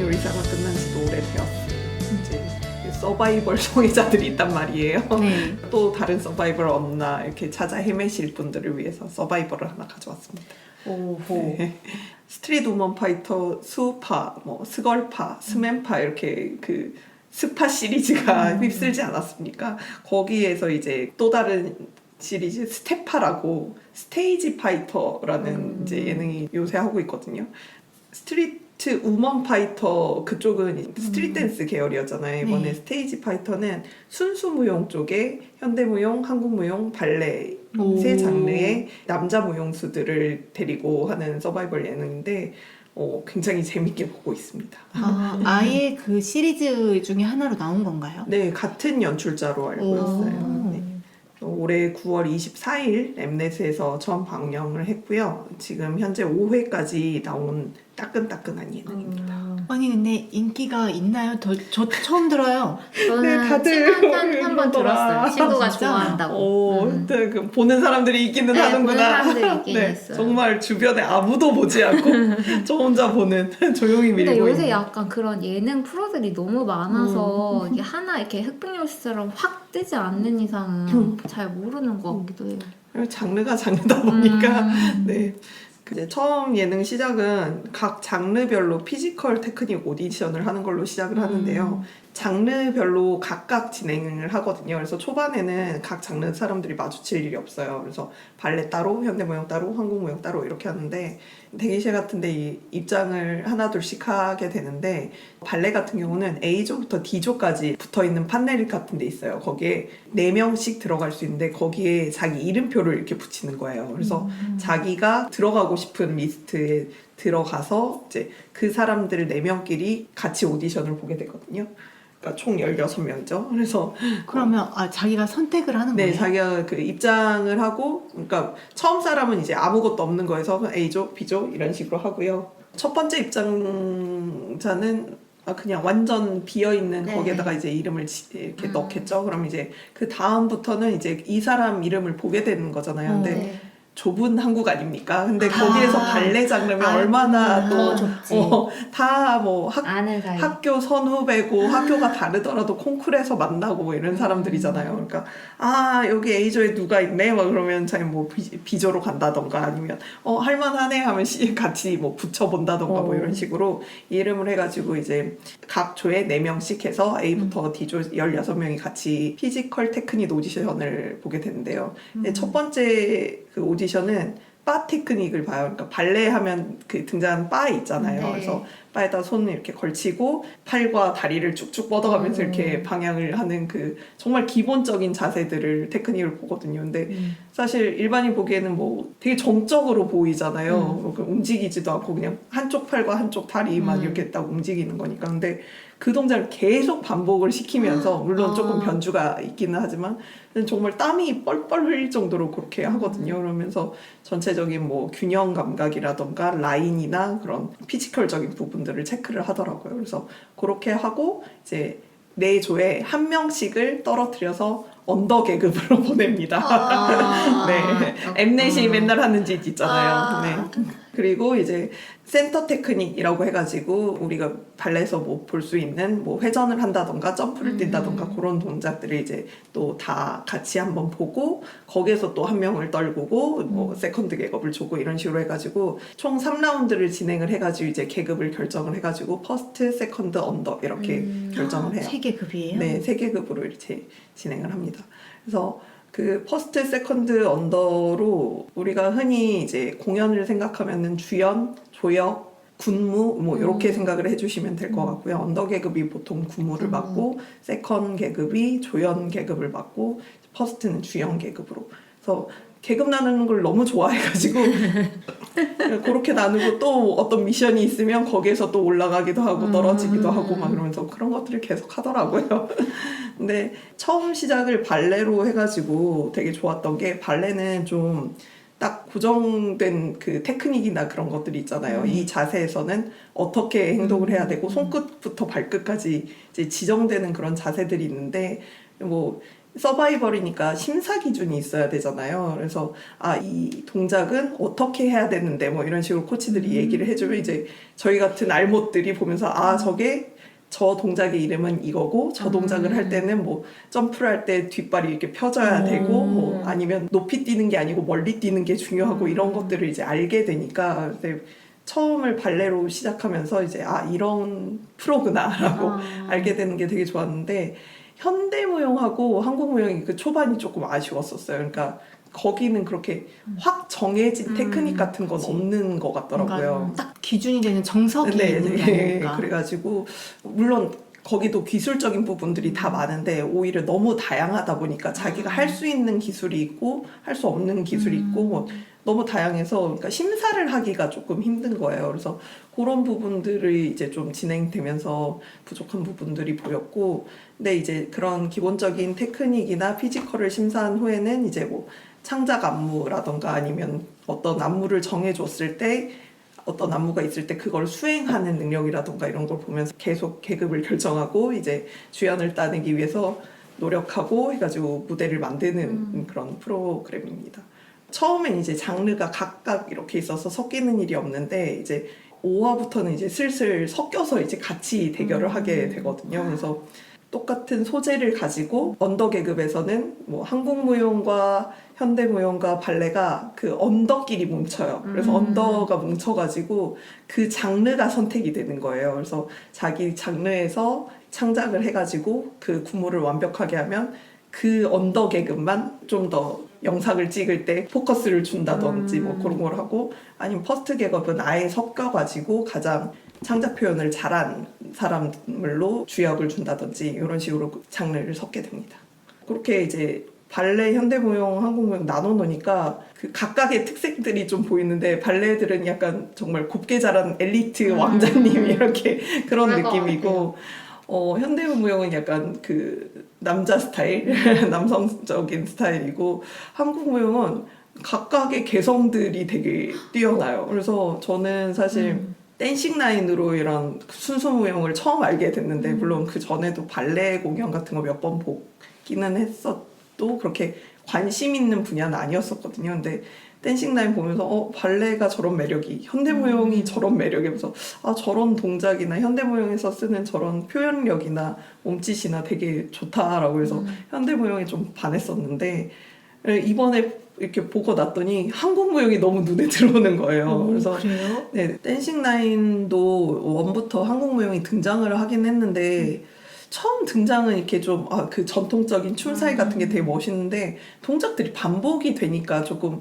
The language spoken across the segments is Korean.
의사가 끝난 지도 오래되었어요. 이제 서바이벌 성애자들이 있단 말이에요. 네. 또 다른 서바이벌 없나 이렇게 찾아 헤매실 분들을 위해서 서바이벌을 하나 가져왔습니다. 오호. 네. 스트릿 우먼 파이터, 수우파, 뭐 스걸파, 스맨파 이렇게 그 스파 시리즈가 휩쓸지 않았습니까? 거기에서 이제 또 다른 시리즈 스테파라고 스테이지 파이터라는 이제 예능이 요새 하고 있거든요. 스트리트 우먼 파이터 그쪽은 스트릿 댄스 계열이었잖아요. 이번에 네. 스테이지 파이터는 순수 무용 쪽에 현대 무용, 한국 무용, 발레 세 장르의 남자 무용수들을 데리고 하는 서바이벌 예능인데 굉장히 재밌게 보고 있습니다. 아예 그 시리즈 중에 하나로 나온 건가요? 네, 같은 연출자로 알고 있어요. 네. 올해 9월 24일 엠넷에서 처음 방영을 했고요. 지금 현재 5회까지 나온 따끈따끈한 예능입니다. 아니 근데 인기가 있나요? 저 처음 들어요. 저는 네, 다들 친구한테 한번 그러더라. 들었어요. 친구가 진짜? 좋아한다고. 네, 그 보는 사람들이 있기는 네, 하는구나. 보는 사람들이 있긴 네, 했어요. 정말 주변에 아무도 보지 않고 저 혼자 보는 조용히 밀고 근데 요새 있는. 약간 그런 예능 프로들이 너무 많아서 이게 하나 이렇게 흑백요리처럼 확 뜨지 않는 이상은 잘 모르는 것 같기도 해요. 장르가 장르다 보니까 네. 이제 처음 예능 시작은 각 장르별로 피지컬 테크닉 오디션을 하는 걸로 시작을 하는데요. 장르별로 각각 진행을 하거든요. 그래서 초반에는 각 장르 사람들이 마주칠 일이 없어요. 그래서 발레 따로, 현대무용 따로, 한국무용 따로 이렇게 하는데 대기실 같은 데 입장을 하나둘씩 하게 되는데 발레 같은 경우는 A조부터 D조까지 붙어있는 판넬 같은 데 있어요. 거기에 4명씩 들어갈 수 있는데 거기에 자기 이름표를 이렇게 붙이는 거예요. 그래서 자기가 들어가고 싶은 리스트에 들어가서 이제 그 사람들 4명끼리 같이 오디션을 보게 되거든요. 그러니까 총 16명이죠. 그래서 그러면 자기가 선택을 하는 네, 거예요? 자기가 그 입장을 하고, 그러니까 처음 사람은 이제 아무것도 없는 거에서 A조, B조 이런 식으로 하고요. 첫 번째 입장자는 그냥 완전 비어 있는 네. 거기에다가 이제 이름을 이렇게 넣겠죠. 그럼 이제 그 다음부터는 이제 이 사람 이름을 보게 되는 거잖아요. 근데 네. 좁은 한국 아닙니까? 근데 거기에서 발레 장르면 얼마나 더 또 좁지. 다 뭐 아는 사이. 학교 선후배고 학교가 다르더라도 콩쿨에서 만나고 뭐 이런 사람들이잖아요. 그러니까 여기 A조에 누가 있네? 막 그러면 자기 뭐 B조로 간다던가 아니면 할만하네 하면 같이 뭐 붙여본다던가 뭐 이런 식으로 이름을 해가지고 이제 각 조에 4명씩 해서 A부터 D조 16명이 같이 피지컬 테크닉 오디션을 보게 되는데요. 첫 번째 그 오디션은 바 테크닉을 봐요. 그러니까 발레 하면 그 등장하는 바 있잖아요. 네. 그래서 바에다 손을 이렇게 걸치고 팔과 다리를 쭉쭉 뻗어가면서 이렇게 방향을 하는 그 정말 기본적인 자세들을 테크닉을 보거든요. 근데 사실 일반인 보기에는 뭐 되게 정적으로 보이잖아요. 움직이지도 않고 그냥 한쪽 팔과 한쪽 다리만 이렇게 딱 움직이는 거니까. 근데 그 동작을 계속 반복을 시키면서 물론 조금 변주가 있기는 하지만 정말 땀이 뻘뻘 흘릴 정도로 그렇게 하거든요. 그러면서 전체적인 뭐 균형 감각이라던가 라인이나 그런 피지컬적인 부분들을 체크를 하더라고요. 그래서 그렇게 하고 이제 4조에 1명씩을 떨어뜨려서 언더 계급으로 보냅니다. 네, 엠넷이 맨날 하는 짓 있잖아요. 네. 그리고 이제 센터 테크닉이라고 해가지고 우리가 발레에서 뭐 볼 수 있는 뭐 회전을 한다던가 점프를 뛴다던가 그런 동작들을 이제 또 다 같이 한번 보고 거기에서 또 1명을 떨구고 뭐 세컨드 계급을 주고 이런 식으로 해가지고 총 3라운드를 진행을 해가지고 이제 계급을 결정을 해가지고 퍼스트, 세컨드, 언더 이렇게 결정을 해요. 3계급이에요? 네, 3계급으로 이렇게 진행을 합니다. 그래서 그 퍼스트, 세컨드, 언더로 우리가 흔히 이제 공연을 생각하면은 주연, 조역, 군무 뭐 이렇게 생각을 해주시면 될 것 같고요. 언더 계급이 보통 군무를 맡고 세컨 계급이 조연 계급을 맡고 퍼스트는 주연 계급으로. 그래서 계급 나누는 걸 너무 좋아해가지고 그렇게 나누고 또 어떤 미션이 있으면 거기에서 또 올라가기도 하고 떨어지기도 하고 막 그러면서 그런 것들을 계속 하더라고요. 근데 처음 시작을 발레로 해가지고 되게 좋았던 게 발레는 좀 딱 고정된 그 테크닉이나 그런 것들이 있잖아요. 이 자세에서는 어떻게 행동을 해야 되고 손끝부터 발끝까지 이제 지정되는 그런 자세들이 있는데 뭐 서바이벌이니까 심사 기준이 있어야 되잖아요. 그래서 이 동작은 어떻게 해야 되는데 뭐 이런 식으로 코치들이 얘기를 해주면 이제 저희 같은 알못들이 보면서 저게 저 동작의 이름은 이거고 저 동작을 할 때는 뭐 점프를 할 때 뒷발이 이렇게 펴져야 되고 뭐 아니면 높이 뛰는 게 아니고 멀리 뛰는 게 중요하고 이런 것들을 이제 알게 되니까 처음을 발레로 시작하면서 이제 이런 프로구나라고 알게 되는 게 되게 좋았는데 현대무용하고 한국무용이 그 초반이 조금 아쉬웠었어요. 그러니까 거기는 그렇게 확 정해진 테크닉 같은 건 없는 것 같더라고요. 딱 기준이 되는 정석이 있는 게 아닐까. 그래가지고 물론 거기도 기술적인 부분들이 다 많은데 오히려 너무 다양하다 보니까 자기가 할 수 있는 기술이 있고 할 수 없는 기술이 있고 뭐 너무 다양해서 그러니까 심사를 하기가 조금 힘든 거예요. 그래서 그런 부분들이 이제 좀 진행되면서 부족한 부분들이 보였고, 근데 이제 그런 기본적인 테크닉이나 피지컬을 심사한 후에는 이제 뭐 창작 안무라던가 아니면 어떤 안무를 정해줬을 때 어떤 안무가 있을 때 그걸 수행하는 능력이라던가 이런 걸 보면서 계속 계급을 결정하고 이제 주연을 따내기 위해서 노력하고 해가지고 무대를 만드는 그런 프로그램입니다. 처음엔 이제 장르가 각각 이렇게 있어서 섞이는 일이 없는데 이제 5화부터는 이제 슬슬 섞여서 이제 같이 대결을 하게 되거든요. 그래서 똑같은 소재를 가지고 언더 계급에서는 뭐 한국무용과 현대무용과 발레가 그 언더끼리 뭉쳐요. 그래서 언더가 뭉쳐가지고 그 장르가 선택이 되는 거예요. 그래서 자기 장르에서 창작을 해가지고 그 구모를 완벽하게 하면 그 언더 계급만 좀 더 영상을 찍을 때 포커스를 준다든지 뭐 그런 걸 하고, 아니면 퍼스트 계급은 아예 섞여가지고 가장 창작 표현을 잘한 사람들로 주역을 준다든지 이런 식으로 장르를 섞게 됩니다. 그렇게 이제 발레, 현대무용, 한국무용 나눠 놓으니까 그 각각의 특색들이 좀 보이는데 발레들은 약간 정말 곱게 자란 엘리트 왕자님 이렇게 그런 느낌이고 현대무용은 약간 그 남자 스타일, 남성적인 스타일이고 한국무용은 각각의 개성들이 되게 뛰어나요. 그래서 저는 사실 댄싱 라인으로 이런 순수 무용을 처음 알게 됐는데 물론 그 전에도 발레 공연 같은 거 몇 번 보기는 했어도 그렇게 관심 있는 분야는 아니었었거든요. 근데 댄싱 라인 보면서 발레가 저런 매력이, 현대무용이 저런 매력이면서 저런 동작이나 현대무용에서 쓰는 저런 표현력이나 몸짓이나 되게 좋다라고 해서 현대무용에 좀 반했었는데 이번에 이렇게 보고 났더니 한국무용이 너무 눈에 들어오는 거예요. 그래서 그래요? 네, 댄싱 라인도 원부터 한국무용이 등장을 하긴 했는데 처음 등장은 이렇게 좀 그 전통적인 춤사위 같은 게 되게 멋있는데 동작들이 반복이 되니까 조금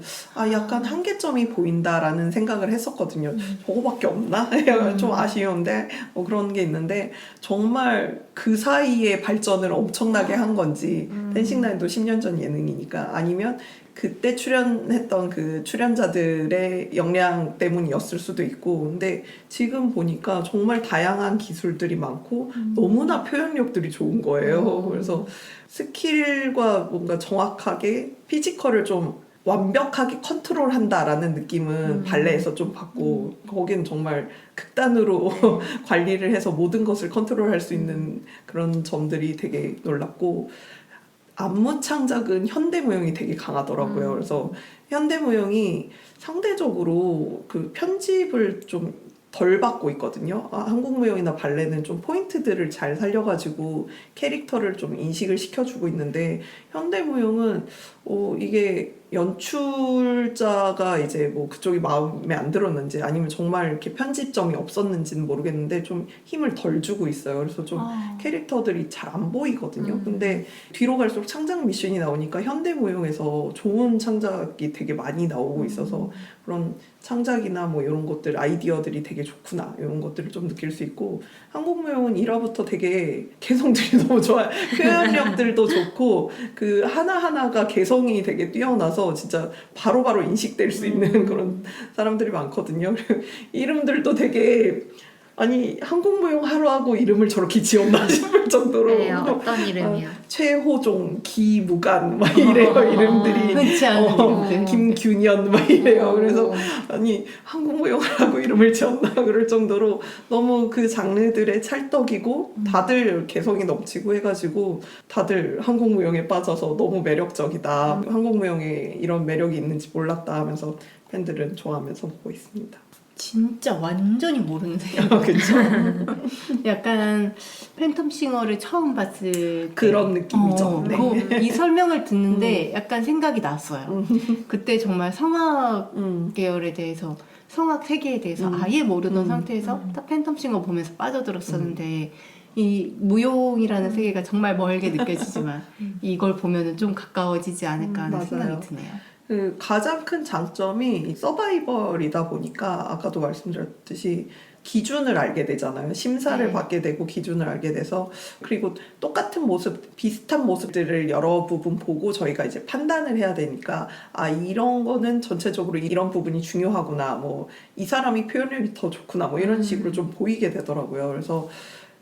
약간 한계점이 보인다라는 생각을 했었거든요. 저거밖에 없나? 좀 아쉬운데 그런 게 있는데 정말 그 사이에 발전을 엄청나게 한 건지 댄싱 라인도 10년 전 예능이니까 아니면 그때 출연했던 그 출연자들의 역량 때문이었을 수도 있고, 근데 지금 보니까 정말 다양한 기술들이 많고 너무나 표현력들이 좋은 거예요. 그래서 스킬과 뭔가 정확하게 피지컬을 좀 완벽하게 컨트롤한다라는 느낌은 발레에서 좀 받고 거기는 정말 극단으로 관리를 해서 모든 것을 컨트롤할 수 있는 그런 점들이 되게 놀랍고, 안무 창작은 현대무용이 되게 강하더라고요. 그래서 현대무용이 상대적으로 그 편집을 좀 덜 받고 있거든요. 한국무용이나 발레는 좀 포인트들을 잘 살려가지고 캐릭터를 좀 인식을 시켜주고 있는데 현대무용은 이게 연출자가 이제 뭐 그쪽이 마음에 안 들었는지 아니면 정말 이렇게 편집점이 없었는지는 모르겠는데 좀 힘을 덜 주고 있어요. 그래서 좀 캐릭터들이 잘 안 보이거든요. 근데 뒤로 갈수록 창작 미션이 나오니까 현대무용에서 좋은 창작이 되게 많이 나오고 있어서 그런 창작이나 뭐 이런 것들, 아이디어들이 되게 좋구나 이런 것들을 좀 느낄 수 있고, 한국무용은 1화부터 되게 개성들이 너무 좋아요. 표현력들도 좋고 그 하나하나가 개성이 되게 뛰어나서 진짜 바로바로 인식될 수 있는 그런 사람들이 많거든요. 이름들도 되게 아니 한국무용 하루하고 이름을 저렇게 지었나 싶을 정도로 그래요. 어떤 이름이요? 최호종, 기무간 막 이래요 이름들이. 흔치 않은 이름들. 김균현 막 이래요. 그래서 아니 한국무용을 하고 이름을 지었나 그럴 정도로 너무 그 장르들의 찰떡이고 다들 개성이 넘치고 해가지고 다들 한국무용에 빠져서 너무 매력적이다. 한국무용에 이런 매력이 있는지 몰랐다 하면서 팬들은 좋아하면서 보고 있습니다. 진짜 완전히 모르는 세계. 그렇죠. 약간 팬텀싱어를 처음 봤을 때 그런 느낌이죠. 네. 이 설명을 듣는데 약간 생각이 났어요. 그때 정말 성악 계열에 대해서 성악 세계에 대해서 아예 모르는 상태에서 딱 팬텀싱어 보면서 빠져들었었는데 이 무용이라는 세계가 정말 멀게 느껴지지만 이걸 보면은 좀 가까워지지 않을까 하는 맞아요. 생각이 드네요. 그 가장 큰 장점이 서바이벌이다 보니까 아까도 말씀드렸듯이 기준을 알게 되잖아요. 심사를 네. 받게 되고 기준을 알게 돼서 그리고 똑같은 모습, 비슷한 모습들을 여러 부분 보고 저희가 이제 판단을 해야 되니까 아 이런 거는 전체적으로 이런 부분이 중요하구나. 뭐 이 사람이 표현력이 더 좋구나. 뭐 이런 식으로 좀 보이게 되더라고요. 그래서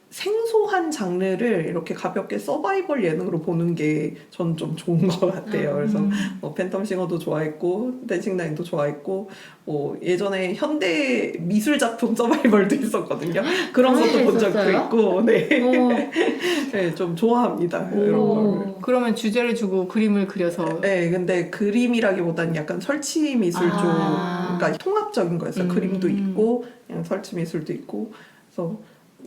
생소한 장르를 이렇게 가볍게 서바이벌 예능으로 보는 게 전 좀 좋은 것 같아요. 그래서 뭐 팬텀싱어도 좋아했고 댄싱라인도 좋아했고 뭐 예전에 현대 미술 작품 서바이벌도 있었거든요. 그런 것도 본 적도 있었어요? 있고, 네, 네, 좀 좋아합니다. 이런 걸. 그러면 주제를 주고 그림을 그려서 네, 근데 그림이라기보다는 약간 설치 미술 쪽, 그러니까 통합적인 거였어요. 그림도 있고, 그냥 설치 미술도 있고, 그래서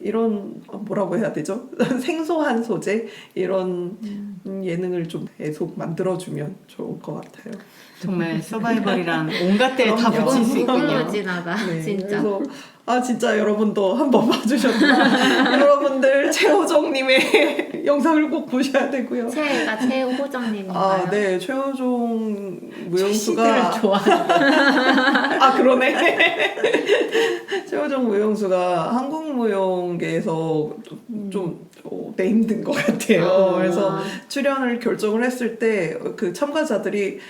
이런 뭐라고 해야 되죠? 생소한 소재 이런 예능을 좀 계속 만들어주면 좋을 것 같아요. 정말 서바이벌이랑 온갖 데 다 그럼요. 붙일 수 있군요. 무궁무진하다. 네, 진짜. 그래서 아 진짜 여러분도 한번 봐주셨나? 여러분들 최호정님의 영상을 꼭 보셔야 되고요. 최애가 최호정님인가요? 아, 네, 최호종 시들을 무용수가 좋아한다. 아 그러네. 최호종 무용수가 한국 무용계에서 좀 네임든 것 같아요. 그래서 출연을 결정을 했을 때 그 참가자들이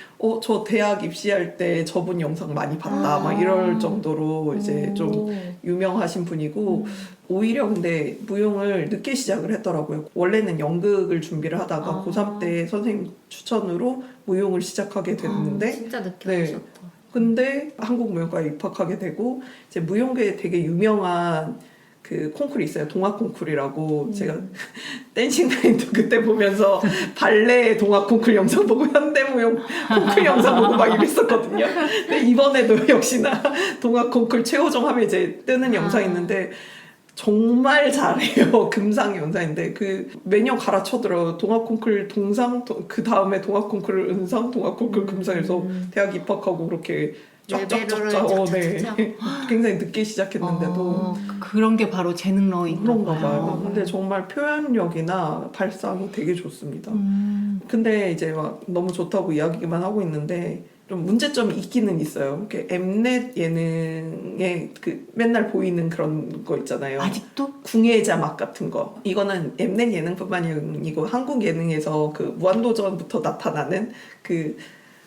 저 대학 입시할 때 저분 영상 많이 봤다 막 이럴 정도로 이제 좀 유명하신 분이고 오히려 근데 무용을 늦게 시작을 했더라고요. 원래는 연극을 준비를 하다가 고3 때 선생님 추천으로 무용을 시작하게 됐는데 진짜 늦게 네. 오셨다. 근데 한국무용과에 입학하게 되고 이제 무용계에 되게 유명한 그 콩쿨이 있어요. 동학 콩쿨이라고 제가 댄싱라인도 그때 보면서 발레 동학 콩쿨 영상 보고 현대무용 콩쿨 영상 보고 막 이랬었거든요. 근데 이번에도 역시나 동학 콩쿨 최호정 하면 이제 뜨는 영상이 있는데 정말 잘해요. 금상 영상인데 그 매년 갈아쳐들어요. 동학 콩쿨 동상 그 다음에 동학 콩쿨 은상 동학 콩쿨 금상에서 대학 입학하고 그렇게 쫙쫙쫙쫙 네. 굉장히 늦게 시작했는데도 그런 게 바로 재능러인가 그런가 봐요. 근데 정말 표현력이나 발상이 되게 좋습니다. 근데 이제 막 너무 좋다고 이야기만 하고 있는데 좀 문제점이 있기는 있어요. 이렇게 엠넷 예능에 그 맨날 보이는 그런 거 있잖아요. 아직도? 궁예 자막 같은 거. 이거는 엠넷 예능뿐만이 아니고 한국 예능에서 그 무한도전부터 나타나는 그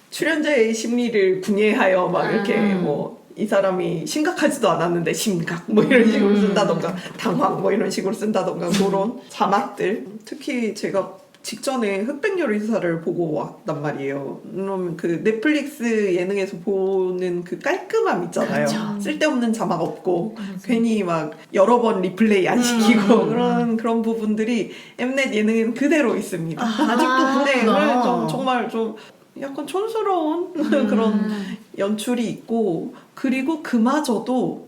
출연자의 심리를 궁예하여 막 이렇게 뭐 이 사람이 심각하지도 않았는데 심각 뭐 이런 식으로 쓴다던가 당황 뭐 이런 식으로 쓴다던가 그런 자막들. 특히 제가 직전에 흑백 요리사를 보고 왔단 말이에요. 그러면 그 넷플릭스 예능에서 보는 그 깔끔함 있잖아요. 그렇죠. 쓸데없는 자막 없고 괜히 막 여러 번 리플레이 안 시키고 그런 부분들이 엠넷 예능에는 그대로 있습니다. 아직도 네, 그렇구나. 좀 정말 좀 약간 촌스러운 그런 연출이 있고 그리고 그마저도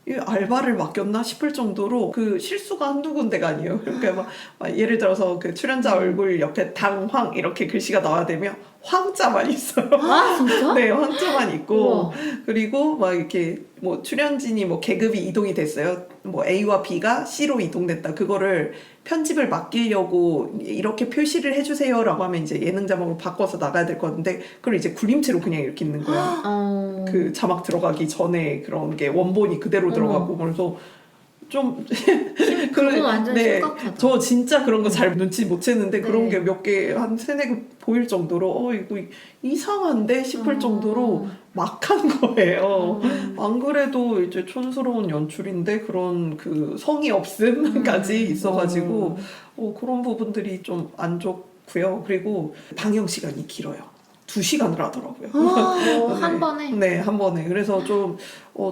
이 알바를 맡겼나 싶을 정도로 그 실수가 한두 군데가 아니에요. 그러니까 막 예를 들어서 그 출연자 얼굴 옆에 당황 이렇게 글씨가 나와야 되면 황자만 있어요. 아 진짜? 네, 황자만 있고 우와. 그리고 막 이렇게 뭐 출연진이 뭐 계급이 이동이 됐어요. 뭐 A와 B가 C로 이동됐다. 그거를 편집을 맡기려고 이렇게 표시를 해주세요라고 하면 이제 예능 자막으로 바꿔서 나가야 될 건데 그걸 이제 굴림체로 그냥 이렇게 있는 거예요. 그 자막 들어가기 전에 그런 게 원본이 그대로 들어가고 그래서 좀 그거 완전 심각하다. 저 진짜 그런 거 잘 눈치 못 채는데 그런 게 몇 개 한 세네 개 보일 정도로 이거 이상한데 싶을 정도로 막한 거예요. 안 그래도 이제 촌스러운 연출인데 그런 그 성의 없음까지 있어가지고 그런 부분들이 좀 안 좋고요. 그리고 방영 시간이 길어요. 2시간을 하더라고요. 한 번에? 네, 한 번에. 그래서 좀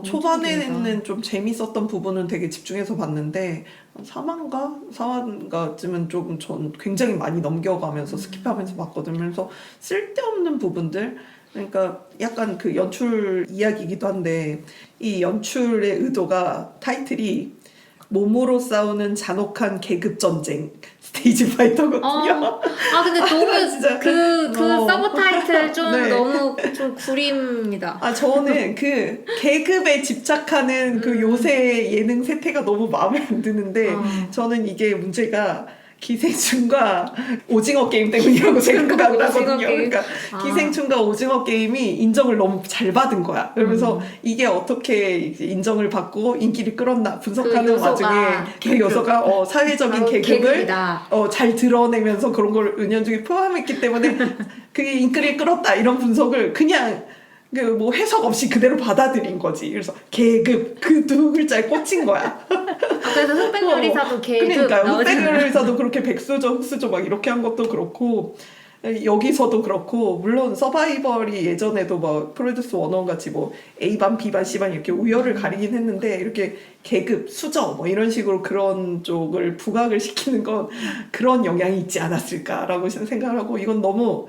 초반에는 길다. 좀 재밌었던 부분은 되게 집중해서 봤는데 4화인가쯤은 조금 전 굉장히 많이 넘겨가면서 스킵하면서 봤거든요. 그래서 쓸데없는 부분들, 그러니까 약간 그 연출 이야기이기도 한데 이 연출의 의도가 타이틀이 몸으로 싸우는 잔혹한 계급 전쟁 스테이지 파이터거든요. 근데 너무 진짜. 그 서브 타이틀 좀 네. 너무 좀 구림입니다. 저는 그 계급에 집착하는 그 요새 예능 세태가 너무 마음에 안 드는데 저는 이게 문제가 기생충과 오징어 게임 때문이라고 생각하거든요. 그러니까 기생충과 오징어 게임이 인정을 너무 잘 받은 거야. 그러면서 이게 어떻게 이제 인정을 받고 인기를 끌었나 분석하는 와중에 그 요소가 사회적인 계급을 잘 드러내면서 그런 걸 은연중에 포함했기 때문에 그게 인기를 끌었다 이런 분석을 그냥 뭐 해석 없이 그대로 받아들인 거지. 그래서 계급 그 두 글자에 꽂힌 거야. 그래서 흑백 요리사도 계급 그러니까요. 흑백 요리사도 그렇게 백수저 흑수저 막 이렇게 한 것도 그렇고 여기서도 그렇고 물론 서바이벌이 예전에도 뭐 프로듀스 101 같이 뭐 A반 B반 C반 이렇게 우열을 가리긴 했는데 이렇게 계급 수저 뭐 이런 식으로 그런 쪽을 부각을 시키는 건 그런 영향이 있지 않았을까라고 생각을 하고 이건 너무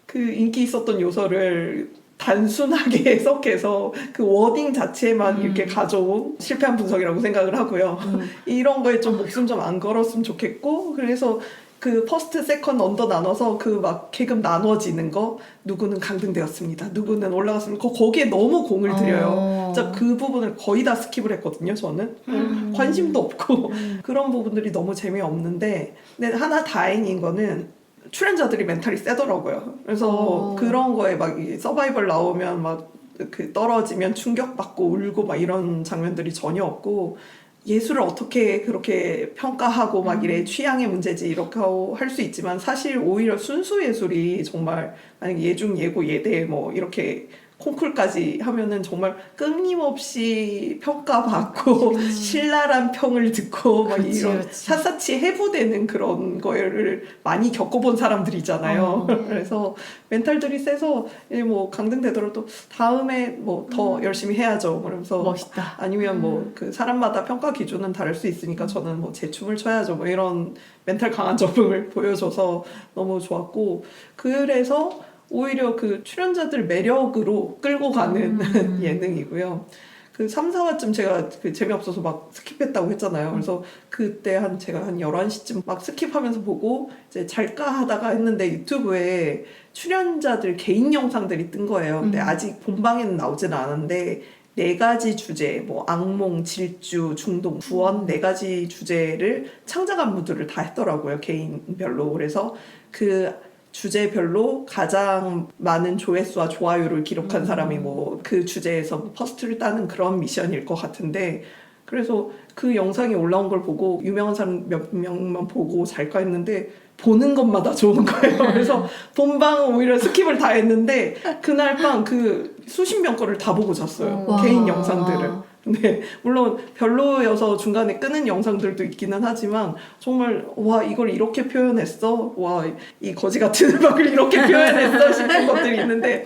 그 인기 있었던 요소를 단순하게 해석해서 그 워딩 자체만 이렇게 가져온 실패한 분석이라고 생각을 하고요. 이런 거에 좀 목숨 좀 안 걸었으면 좋겠고 그래서 그 퍼스트, 세컨, 언더 나눠서 그 막 계급 나눠지는 거 누구는 강등되었습니다. 누구는 올라갔습니다. 거기에 너무 공을 들여요. 진짜 그 부분을 거의 다 스킵을 했거든요. 저는 관심도 없고 그런 부분들이 너무 재미없는데 근데 하나 다행인 거는 출연자들이 멘탈이 세더라고요. 그래서 그런 거에 막 서바이벌 나오면 막 그 떨어지면 충격받고 울고 막 이런 장면들이 전혀 없고 예술을 어떻게 그렇게 평가하고 막 이래 취향의 문제지 이렇게 할 수 있지만 사실 오히려 순수 예술이 정말 만약에 예중 예고 예대 뭐 이렇게 콩쿨까지 하면은 정말 끊임없이 평가받고 신랄한 평을 듣고 막 이런 샅샅이 해부되는 그런 거를 많이 겪어본 사람들이잖아요. 그래서 멘탈들이 세서 뭐 강등되더라도 다음에 뭐 더 열심히 해야죠. 그러면서 멋있다. 아니면 뭐 그 사람마다 평가 기준은 다를 수 있으니까 저는 뭐 제 춤을 춰야죠. 뭐 이런 멘탈 강한 점을 보여줘서 너무 좋았고 그래서 오히려 그 출연자들 매력으로 끌고 가는 예능이고요. 그 3, 4화쯤 제가 그 재미없어서 막 스킵했다고 했잖아요. 그래서 그때 제가 한 11시쯤 막 스킵하면서 보고 이제 잘까 하다가 했는데 유튜브에 출연자들 개인 영상들이 뜬 거예요. 근데 아직 본방에는 나오지는 않았는데 4가지 주제, 뭐 악몽, 질주, 중독, 구원 4가지 주제를 창작 안무들을 다 했더라고요. 개인별로. 그래서 그 주제별로 가장 많은 조회수와 좋아요를 기록한 사람이 뭐 그 주제에서 퍼스트를 따는 그런 미션일 것 같은데 그래서 그 영상이 올라온 걸 보고 유명한 사람 몇 명만 보고 잘까 했는데 보는 것마다 좋은 거예요. 그래서 본방은 오히려 스킵을 다 했는데 그날 밤 그 수십 명 거를 다 보고 잤어요. 개인 영상들을. 네, 물론 별로여서 중간에 끄는 영상들도 있기는 하지만 정말 와 이걸 이렇게 표현했어? 와 이 거지 같은 음악을 이렇게 표현했어? 싶은 것들이 있는데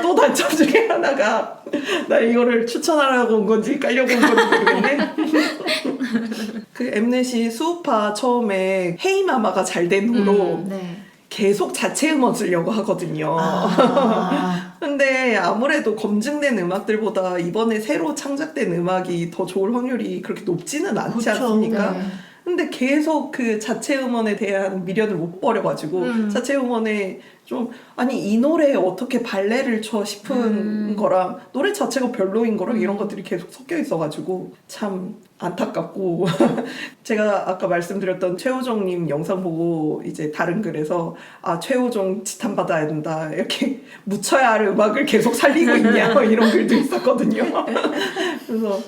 또 단점 중에 하나가 나 이거를 추천하려고 온 건지 깔려고 온 건지 모르겠네. 그 엠넷이 수우파 처음에 헤이마마가 잘 된 후로 계속 자체 음원 쓰려고 하거든요. 근데 아무래도 검증된 음악들보다 이번에 새로 창작된 음악이 더 좋을 확률이 그렇게 높지는 않지 않습니까? 네. 근데 계속 그 자체 음원에 대한 미련을 못 버려가지고 자체 음원에 좀 아니 이 노래에 어떻게 발레를 쳐 싶은 거랑 노래 자체가 별로인 거랑 이런 것들이 계속 섞여 있어가지고 참 안타깝고 제가 아까 말씀드렸던 최호정님 영상 보고 이제 다른 글에서 아 최호정 지탄받아야 된다 이렇게 묻혀야 할 음악을 계속 살리고 있냐 이런 글도 있었거든요. 그래서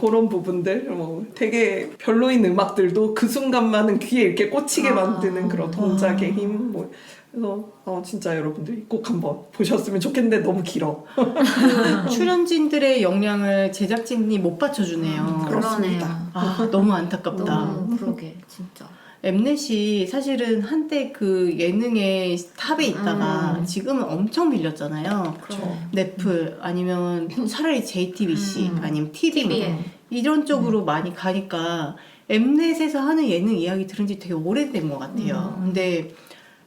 그런 부분들 뭐 되게 별로인 음악들도 그 순간만은 귀에 이렇게 꽂히게 만드는 그런 동작의 힘 뭐 그래서 진짜 여러분들이 꼭 한번 보셨으면 좋겠는데 너무 길어. 출연진들의 역량을 제작진이 못 받쳐주네요. 그렇습니다. 아, 너무 안타깝다. 너무 그러게 진짜. 엠넷이 사실은 한때 그 예능의 탑에 있다가 지금은 엄청 밀렸잖아요. 그렇죠. 넷플 아니면 차라리 JTBC 아니면 TVN TVN. 이런 쪽으로 많이 가니까 엠넷에서 하는 예능 이야기 들은 지 되게 오래된 것 같아요. 근데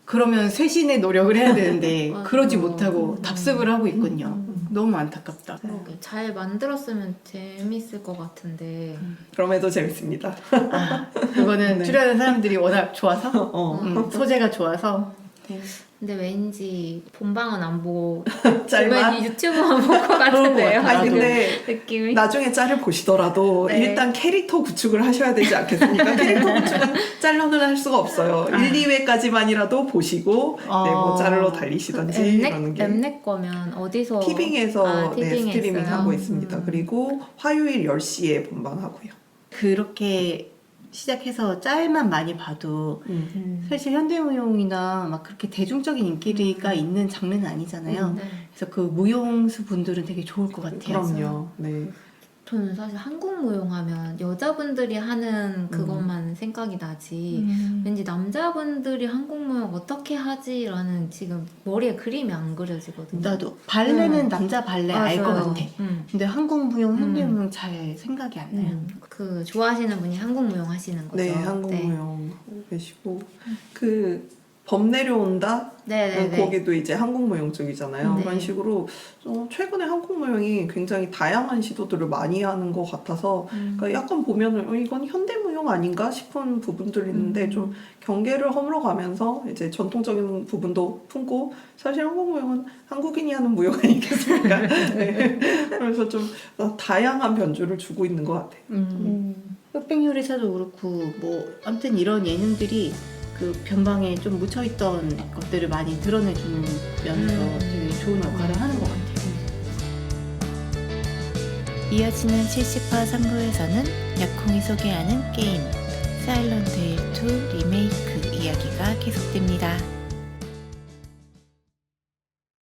그러면 쇄신의 노력을 해야 되는데 맞아. 그러지 못하고 답습을 하고 있군요. 너무 안타깝다. 그러게 잘 만들었으면 재밌을 것 같은데. 그럼에도 재밌습니다. 아, 그거는 네. 출연하는 사람들이 워낙 좋아서 소재가 좋아서 근데 왠지 본방은 안 보고 짤만. 보면 유튜브만 볼 것 같은데요. 같아. 아니 근데 느낌이. 나중에 짤을 보시더라도 네. 일단 캐릭터 구축을 하셔야 되지 않겠습니까? 캐릭터 구축은 짤로는 할 수가 없어요. 1, 2회까지만이라도 보시고 네, 뭐 짤로 달리시던지 이러는 게. 엠넷 거면 어디서? 티빙에서 네, 티빙에 스트리밍 있어요? 하고 있습니다. 그리고 화요일 10시에 본방하고요. 그렇게 시작해서 짤만 많이 봐도 사실 현대무용이나 막 그렇게 대중적인 인기가 있는 장르는 아니잖아요. 네. 그래서 그 무용수 분들은 되게 좋을 것 같아요. 그럼요. 네. 저는 사실 한국 무용하면 여자분들이 하는 그것만 생각이 나지 왠지 남자분들이 한국 무용 어떻게 하지라는 지금 머리에 그림이 안 그려지거든요. 나도 발레는 남자 발레 알 것 맞아요. 같아. 근데 한국 무용, 현대 무용 잘 생각이 안 나요. 그 좋아하시는 분이 한국 무용 하시는 거죠? 네, 한국 무용 하고 계시고 그 범 내려온다 네네네. 거기도 이제 한국 무용 쪽이잖아요. 네. 그런 식으로 최근에 한국 무용이 굉장히 다양한 시도들을 많이 하는 것 같아서 그러니까 약간 보면은 이건 현대 무용 아닌가 싶은 부분들이 있는데 좀 경계를 허물어가면서 이제 전통적인 부분도 품고 사실 한국 무용은 한국인이 하는 무용 아니겠습니까? 네. 그래서 좀 다양한 변주를 주고 있는 것 같아요. 흑백요리사도 그렇고 뭐 아무튼 이런 예능들이 그 변방에 좀 묻혀있던 것들을 많이 드러내주면서 되게 좋은 역할을 하는 것 같아요. 이어지는 70화 3부에서는 약콩이 소개하는 게임 사일런트 힐 2 리메이크 이야기가 계속됩니다.